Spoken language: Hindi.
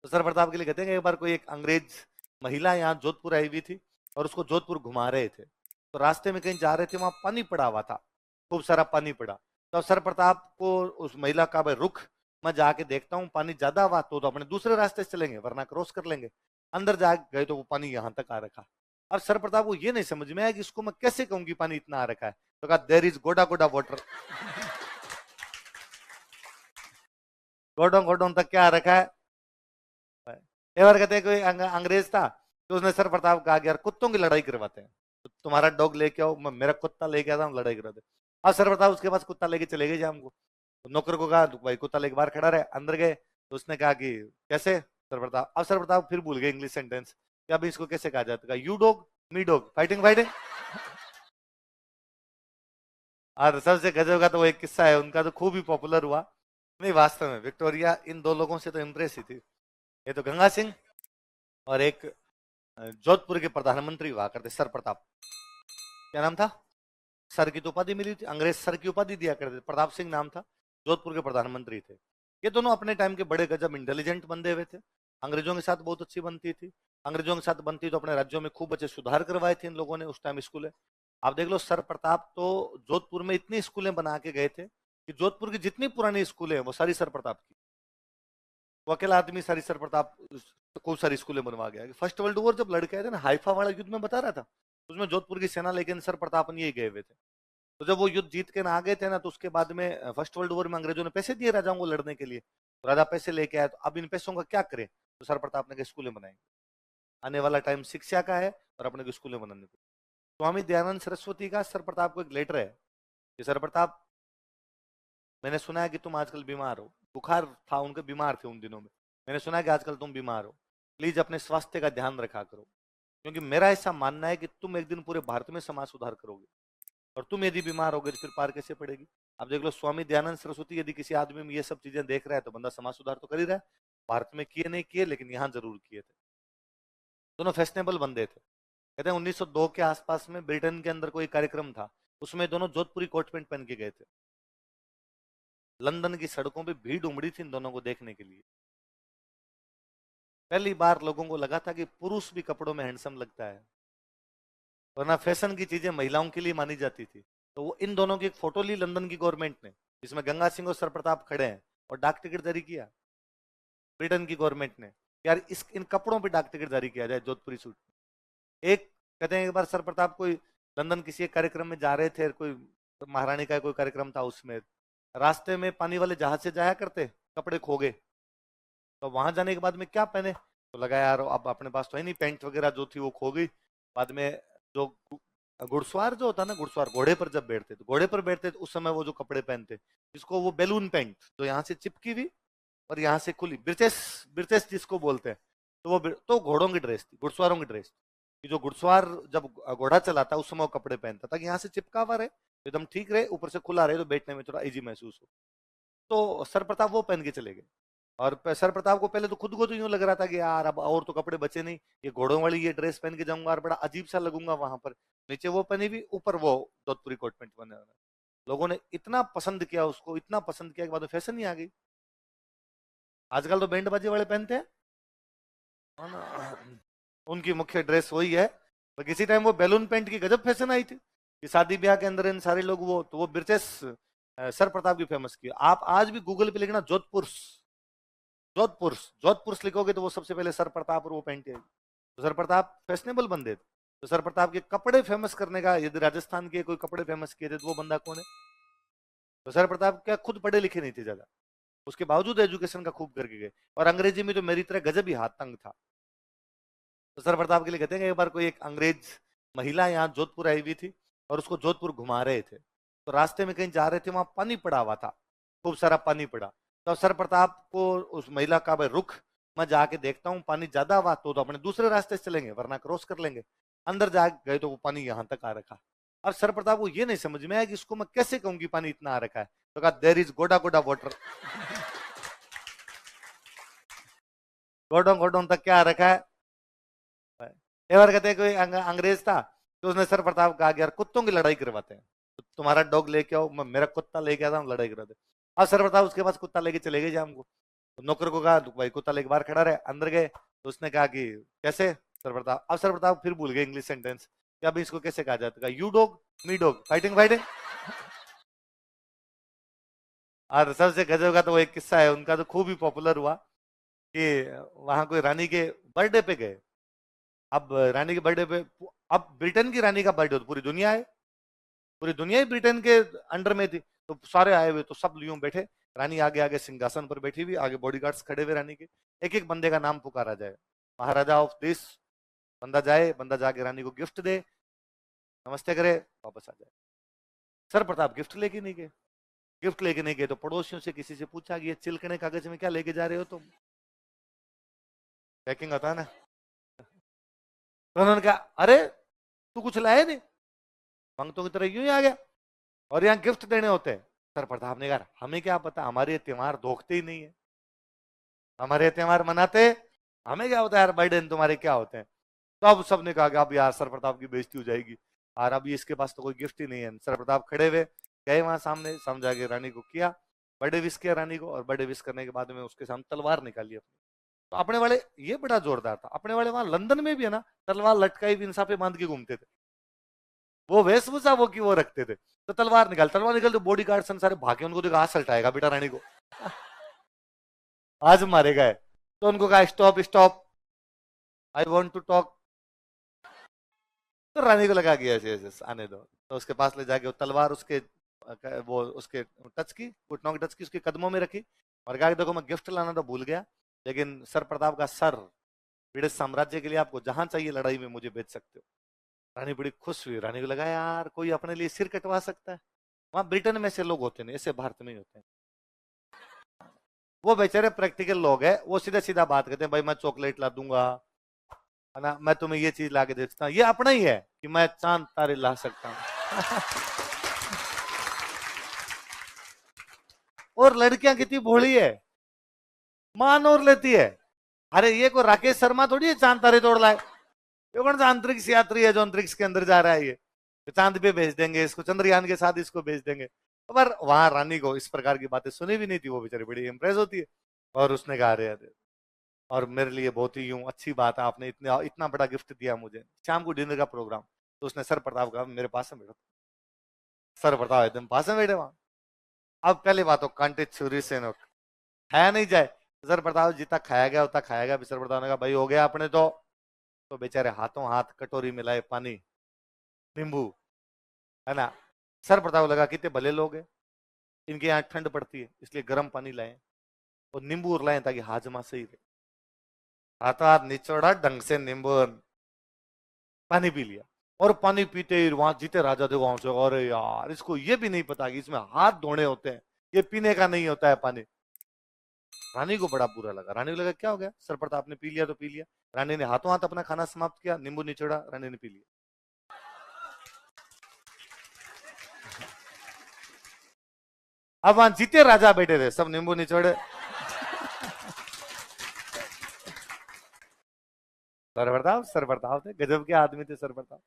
तो सर प्रताप के लिए कहते हैं कि एक बार कोई एक अंग्रेज महिला यहाँ जोधपुर आई हुई थी और उसको जोधपुर घुमा रहे थे। तो रास्ते में कहीं जा रहे थे, वहां पानी पड़ा हुआ था, खूब सारा पानी पड़ा। तो सर प्रताप को उस महिला का, भाई रुख, मैं जाके देखता हूँ पानी ज्यादा हुआ तो अपने दूसरे रास्ते से चलेंगे वरना क्रॉस कर लेंगे। अंदर जा गए तो वो पानी यहाँ तक आ रखा। अब सर प्रताप को ये नहीं समझ में आया कि इसको मैं कैसे कहूँ कि पानी इतना आ रखा है। तो कहा देर इज गोडा गोडा वाटर। गोडों गोडों तक क्या आ रखा है। एक बार कहते हैं कोई अंग्रेज था, तो उसने सर प्रताप कहा कि यार कुत्तों की लड़ाई करवाते हैं, तो तुम्हारा डॉग लेके आओ, मैं मेरा कुत्ता लेके आता हूँ, लड़ाई करवाते। अब सर प्रताप उसके पास कुत्ता लेके चले गए शाम को। तो नौकर को कहा भाई कुत्ता लेके बाहर खड़ा रहे, अंदर गए तो उसने कहा कि कैसे सर प्रताप। अब सर प्रताप फिर भूल गए इंग्लिश सेंटेंस कि अभी इसको कैसे कहा जाता है। You dog me dog fighting fighting. और सबसे गजब का तो वो एक किस्सा है उनका, तो खूब ही पॉपुलर हुआ। नहीं वास्तव में विक्टोरिया इन दो लोगों से तो इम्प्रेस ही थी। ये तो गंगा सिंह और एक जोधपुर के प्रधानमंत्री हुआ करते सर प्रताप। क्या नाम था? सर की तो उपाधि मिली थी, अंग्रेज सर की उपाधि दिया करते, प्रताप सिंह नाम था, जोधपुर के प्रधानमंत्री थे। ये दोनों अपने टाइम के बड़े गजब इंटेलिजेंट बंदे हुए थे। अंग्रेजों के साथ बहुत अच्छी बनती थी। अंग्रेजों के साथ बनती तो अपने राज्यों में खूब अच्छे सुधार करवाए थे इन लोगों ने उस टाइम स्कूलें। आप देख लो सर प्रताप तो जोधपुर में इतनी स्कूलें बना के गए थे कि जोधपुर की जितनी पुरानी स्कूलें हैं वो सारी सर प्रताप की। वो अकेला आदमी सारी सर प्रताप खूब सारी स्कूलें बनवा गया। फर्स्ट वर्ल्ड वॉर जब लड़के आए थे ना, हाइफा वाला युद्ध में बता रहा था, उसमें जोधपुर की सेना लेकिन सर प्रताप ये गए हुए थे। तो जब वो युद्ध जीत के ना आ गए थे ना, तो उसके बाद में फर्स्ट वर्ल्ड वॉर में अंग्रेजों ने पैसे दिए राजाओं को लड़ने के लिए, तो राजा पैसे लेके आए, तो अब इन पैसों का क्या करें, तो सर प्रताप ने कहा स्कूलें बनाएंगे, आने वाला टाइम शिक्षा का है और अपने को स्कूलें बनाने को। स्वामी दयानंद सरस्वती का सर प्रताप को एक लेटर है कि सर प्रताप, मैंने सुना है कि तुम आजकल बीमार हो, बुखार था उनके, बीमार थे उन दिनों में, मैंने सुना है कि आजकल तुम बीमार हो, प्लीज अपने स्वास्थ्य का ध्यान रखा करो, क्योंकि मेरा ऐसा मानना है कि तुम एक दिन पूरे भारत में समाज सुधार करोगे, और तुम यदि बीमार हो गए तो फिर पार कैसे पड़ेगी। अब देख लो स्वामी दयानंद सरस्वती यदि किसी आदमी में ये सब चीजें देख रहा है तो बंदा समाज सुधार तो कर ही रहा है। भारत में किए नहीं किए, लेकिन यहाँ जरूर किए थे। दोनों फैशनेबल बंदे थे। कहते हैं 1902 के आसपास में ब्रिटेन के अंदर कोई कार्यक्रम था, उसमें दोनों जोधपुरी कोट पैंट पहन के गए थे। लंदन की सड़कों पे भीड़ उमड़ी थी इन दोनों को देखने के लिए। पहली बार लोगों को लगा था कि पुरुष भी कपड़ों में हैंडसम लगता है, वरना फैशन की चीजें महिलाओं के लिए मानी जाती थी। तो वो इन दोनों की एक फोटो ली लंदन की गवर्नमेंट ने, जिसमें गंगा सिंह और सर प्रताप खड़े हैं, और डाक टिकट जारी किया ब्रिटेन की गवर्नमेंट ने, यार इस इन कपड़ों पे डाक टिकट जारी किया जाए जोधपुरी सूट। एक कहते हैं एक बार सर प्रताप कोई लंदन किसी एक कार्यक्रम में जा रहे थे, कोई महारानी का कोई कार्यक्रम था, उसमें रास्ते में पानी वाले जहाज से जाया करते, कपड़े खो गए। तो वहां जाने के बाद में क्या पहने, तो लगा यार अब अपने पास तो है नहीं, पैंट वगैरह जो थी वो खो गई। बाद में जो घुड़सवार जो होता है ना, घुड़सवार घोड़े पर जब बैठते तो घोड़े पर बैठते तो उस समय वो जो कपड़े पहनते, जिसको वो बैलून पैंट, जो यहाँ से चिपकी हुई और यहाँ से खुली, ब्रिचेस, ब्रिचेस जिसको बोलते हैं, तो वो तो घोड़ों की ड्रेस थी, घुड़सवारों की ड्रेस थी। जो घुड़सवार जब घोड़ा चलाता उस समय वो कपड़े पहनता ताकि यहाँ से चिपका हुआ रहे, एकदम ठीक रहे, ऊपर से खुला रहे, तो बैठने में थोड़ा इजी महसूस हो। तो सर प्रताप वो पहन के चले गए। और सर प्रताप को पहले तो खुद को तो यूं लग रहा था कि यार अब और तो कपड़े बचे नहीं, ये घोड़ों वाली ये ड्रेस पहन के जाऊंगा और बड़ा अजीब सा लगूंगा वहां पर, नीचे वो पहनी हुई, ऊपर वो जोधपुरी कोट पैंट पहने हुए। लोगों ने इतना पसंद किया उसको, इतना पसंद किया कि बाद में फैशन ही आ गई। आजकल तो बैंड बाजी वाले पहनते हैं, है ना? उनकी मुख्य ड्रेस वही है। तो किसी टाइम वो बैलून पैंट की गजब फैशन आई थी कि शादी ब्याह के अंदर इन सारे लोग वो, तो वो ब्रिटिश सर प्रताप की फेमस की। आप आज भी गूगल पे लिखना जोधपुर, जोधपुर, जोधपुर लिखोगे तो वो सबसे पहले सर प्रताप और वो पहनते हैं। तो सर प्रताप फैशनेबल बंदे थे। तो सर प्रताप के कपड़े फेमस करने का, यदि राजस्थान के कोई कपड़े फेमस किए थे तो वो बंदा कौन है? तो सर प्रताप क्या खुद पढ़े लिखे नहीं थे ज्यादा, उसके बावजूद एजुकेशन का खूब करके गए, और अंग्रेजी में तो मेरी तरह गजब ही हाथ तंग था। तो सर प्रताप के लिए कहते हैं कि एक बार कोई एक अंग्रेज महिला यहाँ जोधपुर आई हुई थी और उसको जोधपुर घुमा रहे थे। तो रास्ते में कहीं जा रहे थे, वहां पानी पड़ा हुआ था, खूब सारा पानी पड़ा। तो सर प्रताप को उस महिला का, भाई रुख, मैं जाके देखता हूँ पानी ज्यादा हुआ तो अपने दूसरे रास्ते से चलेंगे वरना क्रॉस कर लेंगे। अंदर जा गए तो वो पानी यहाँ तक आ रखा। अब सर प्रताप को ये नहीं समझ में आया कि इसको मैं कैसे कहूँ कि पानी इतना आ रखा है। तो कहा देर इज गोडा गोडा वाटर। गोडों गोडों तक क्या आ रखा है। एक बार कहते हैं कोई अंग्रेज था, तो उसने सर प्रताप कहा कि यार कुत्तों की लड़ाई करवाते हैं, तो तुम्हारा डॉग लेके आओ, मैं मेरा कुत्ता लेके आता हूँ, लड़ाई करवाते। अब सर प्रताप उसके पास कुत्ता लेके चले गए शाम को। तो नौकर को कहा भाई कुत्ता लेके बाहर खड़ा रहे, अंदर गए तो उसने कहा कि कैसे सर प्रताप, अब सर प्रताप फिर भूल गए इंग्लिश सेंटेंस कि अभी इसको कैसे कहा जाता है, you dog me dog fighting fighting. और सबसे गजब का तो वो एक किस्सा है उनका, तो खूब ही पॉपुलर हुआ कि वहां कोई रानी के बर्थडे पे गए। अब रानी के बर्थडे पे, अब ब्रिटेन की रानी का बर्थडे तो पूरी दुनिया है, पूरी दुनिया ही ब्रिटेन के अंडर में थी, तो सारे आए हुए, तो सब यूं बैठे, रानी आगे आगे सिंहासन पर बैठी हुई, आगे बॉडीगार्ड्स खड़े हुए रानी के, एक एक बंदे का नाम पुकारा जाए, महाराजा ऑफ दिस, बंदा जाए, बंदा जाके रानी को गिफ्ट दे, नमस्ते करे, वापस आ जाए। सर प्रताप गिफ्ट लेके नहीं गए, गिफ्ट लेके नहीं गए तो पड़ोसियों से किसी से पूछा कि ये चिलकने कागज में क्या लेके जा रहे हो तुम, पैकिंग आता है ना। तो उन्होंने कहा अरे तू कुछ लाया नहीं, मंगतों की तरह यूं ही आ गया, और यहाँ गिफ्ट देने होते हैं। सर प्रताप ने कहा हमें क्या पता, हमारे ये त्योहार धोखते ही नहीं है, हमारे ये त्योहार मनाते, हमें क्या होता है यार बर्थडे तुम्हारे क्या होते हैं। तो अब सबने कहा कि अब यार सर प्रताप की बेइज्जती हो जाएगी, और अभी इसके पास तो कोई गिफ्ट ही नहीं है। सर प्रताप खड़े हुए गए वहां सामने, समझा के रानी को किया, बर्थडे विश किया रानी को, और बर्थडे विश करने के बाद में उसके सामने तलवार निकाली अपनी। तो अपने वाले, ये बड़ा जोरदार था, अपने वाले वहां लंदन में भी है ना, तलवार लटकाई भी इंसाफे बांध के घूमते थे, वो वेशभूषा वो की वो रखते थे। तो तलवार निकल तो बॉडी गार्ड सारे भागे, उनको देखा हाथ सल्टाएगा बेटा रानी को, आज मारेगा है। तो उनको कहा stop stop, I want to talk. तो रानी को लगा कि ऐसे ऐसे आने दो, तो उसके पास ले जाके वो तलवार उसके वो उसके टच की, घुटनों की टच की, उसके कदमों में रखी, और कहा कि देखो मैं गिफ्ट लाना तो भूल गया, लेकिन सर प्रताप का सर ब्रिटिश साम्राज्य के लिए आपको जहां चाहिए लड़ाई में मुझे बेच सकते हो। रानी बड़ी खुश हुई, रानी को लगा यार कोई अपने लिए सिर कटवा सकता है, वहां ब्रिटेन में से लोग होते नहीं, ऐसे भारत में ही होते हैं। वो बेचारे प्रैक्टिकल लोग हैं, वो सीधा सीधा बात करते हैं, भाई मैं चॉकलेट ला दूंगा, है ना, मैं तुम्हें ये चीज ला के देता हूँ, ये अपना ही है कि मैं चांद तारे ला सकता हूँ। और लड़कियां कितनी भोली है, मान और लेती है, अरे ये को राकेश शर्मा थोड़ी है चांद तारे तोड़ लाए, ये कौन सा अंतरिक्ष यात्री है जो अंतरिक्ष के अंदर जा रहा है, ये तो चांद पे भेज देंगे इसको, चंद्रयान के साथ इसको भेज देंगे। पर वहां रानी को इस प्रकार की बातें सुनी भी नहीं थी, वो बेचारी बड़ी इंप्रेस होती है, और उसने कहा अरे अरे, और मेरे लिए बहुत ही यूं अच्छी बात है, आपने इतना इतना बड़ा गिफ्ट दिया मुझे, शाम को डिनर का प्रोग्राम, तो उसने सर प्रताप कहा मेरे पास में बैठो, सर प्रताप एकदम पास में बैठे वहां। अब पहले बात हो कांटे छुरी से नो खाया नहीं जाए, सर प्रताप जितना खाया गया उतना खाया गया, सर प्रताप ने कहा भाई हो गया अपने तो बेचारे हाथों हाथ कटोरी मिलाए पानी, नींबू, है ना। सर प्रताप लगा कितने भले लोग हैं, इनके यहाँ ठंड पड़ती है इसलिए गर्म पानी लाए, और नींबू और लाए ताकि हाजमा सही रहे, हाथों हाथ निचोड़ा ढंग से नींबू पानी पी लिया, और पानी पीते ही वहां जीते राजा थे वहां से, अरे यार इसको ये भी नहीं पता कि इसमें हाथ धोने होते हैं, ये पीने का नहीं होता है पानी। रानी को बड़ा बुरा लगा, रानी को लगा क्या हो गया, सर प्रताप ने पी लिया तो पी लिया। रानी ने हाथों हाथ अपना खाना समाप्त किया, नींबू निचोड़ा, रानी ने पी लिया। अब वहां जीते राजा बैठे थे, सब नींबू निचोड़े। सर प्रताप थे, गजब के आदमी थे सर प्रताप।